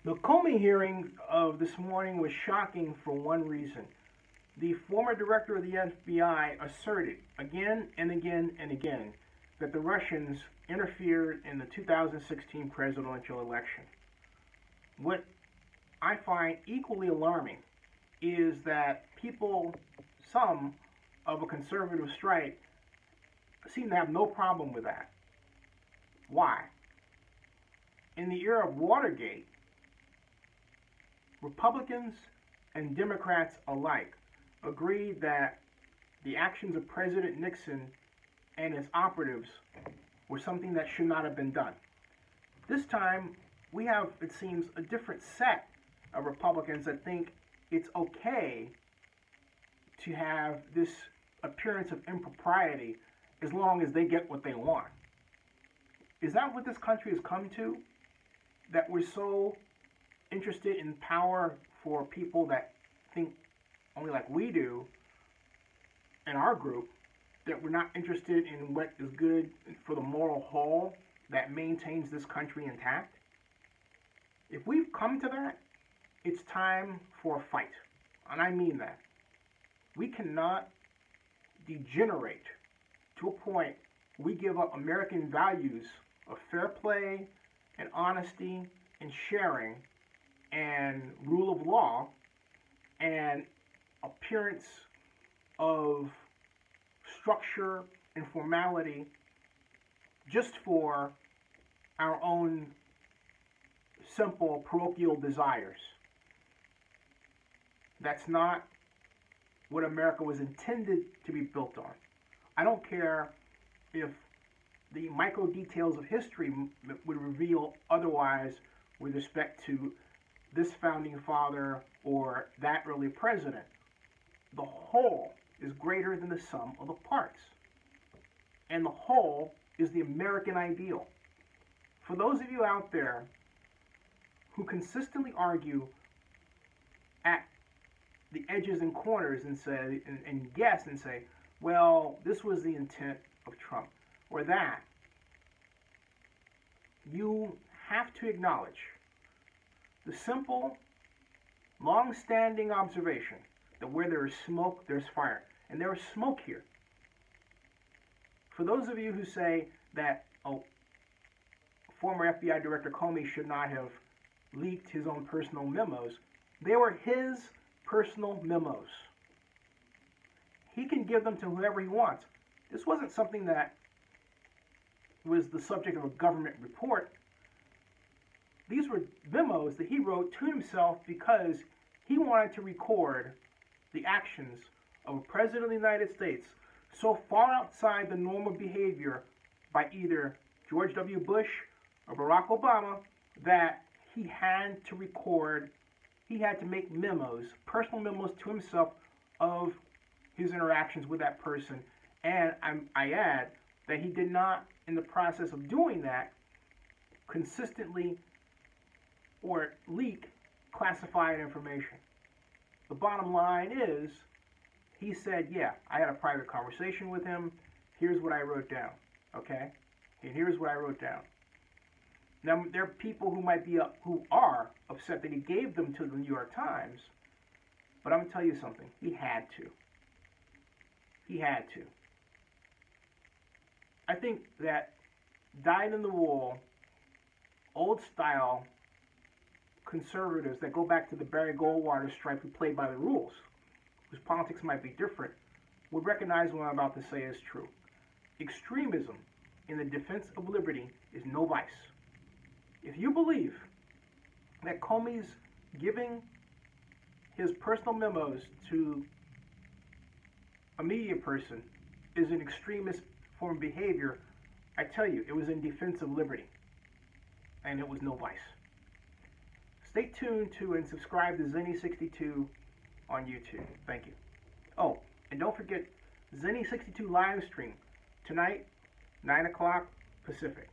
The Comey hearing of this morning was shocking for one reason. The former director of the FBI asserted again and again and again that the Russians interfered in the 2016 presidential election. What I find equally alarming is that people, some of a conservative stripe, seem to have no problem with that. Why? In the era of Watergate, Republicans and Democrats alike agreed that the actions of President Nixon and his operatives were something that should not have been done. This time, we have, it seems, a different set of Republicans that think it's okay to have this appearance of impropriety as long as they get what they want. Is that what this country has come to? That we're so interested in power for people that think only like we do in our group, that we're not interested in what is good for the moral whole that maintains this country intact? If we've come to that, it's time for a fight. And I mean that. We cannot degenerate to a point we give up American values of fair play and honesty and sharing and rule of law and appearance of structure and formality just for our own simple parochial desires. That's not what America was intended to be built on. I don't care if the micro details of history would reveal otherwise with respect to this founding father or that early president. The whole is greater than the sum of the parts. And the whole is the American ideal. For those of you out there who consistently argue at the edges and corners and say and guess and say, well, this was the intent of Trump or that, you have to acknowledge the simple, long-standing observation that where there is smoke, there's fire. And there is smoke here. For those of you who say that former FBI Director Comey should not have leaked his own personal memos, they were his personal memos. He can give them to whoever he wants. This wasn't something that was the subject of a government report. These were memos that he wrote to himself because he wanted to record the actions of a president of the United States so far outside the normal behavior by either George W. Bush or Barack Obama that he had to record, he had to make memos, personal memos to himself of his interactions with that person. And I add that he did not, in the process of doing that, consistently or leak classified information. The bottom line is, he said, yeah, I had a private conversation with him. Here's what I wrote down, okay? And here's what I wrote down. Now, there are people who are upset that he gave them to the New York Times, but I'm going to tell you something. He had to. He had to. I think that dyed-in-the-wool, old-style conservatives that go back to the Barry Goldwater stripe who played by the rules, whose politics might be different, would recognize what I'm about to say is true. Extremism in the defense of liberty is no vice. If you believe that Comey's giving his personal memos to a media person is an extremist form of behavior, I tell you, it was in defense of liberty, and it was no vice. Stay tuned to and subscribe to Zenny62 on YouTube. Thank you. Oh, and don't forget Zenny62 live stream tonight, 9 o'clock Pacific.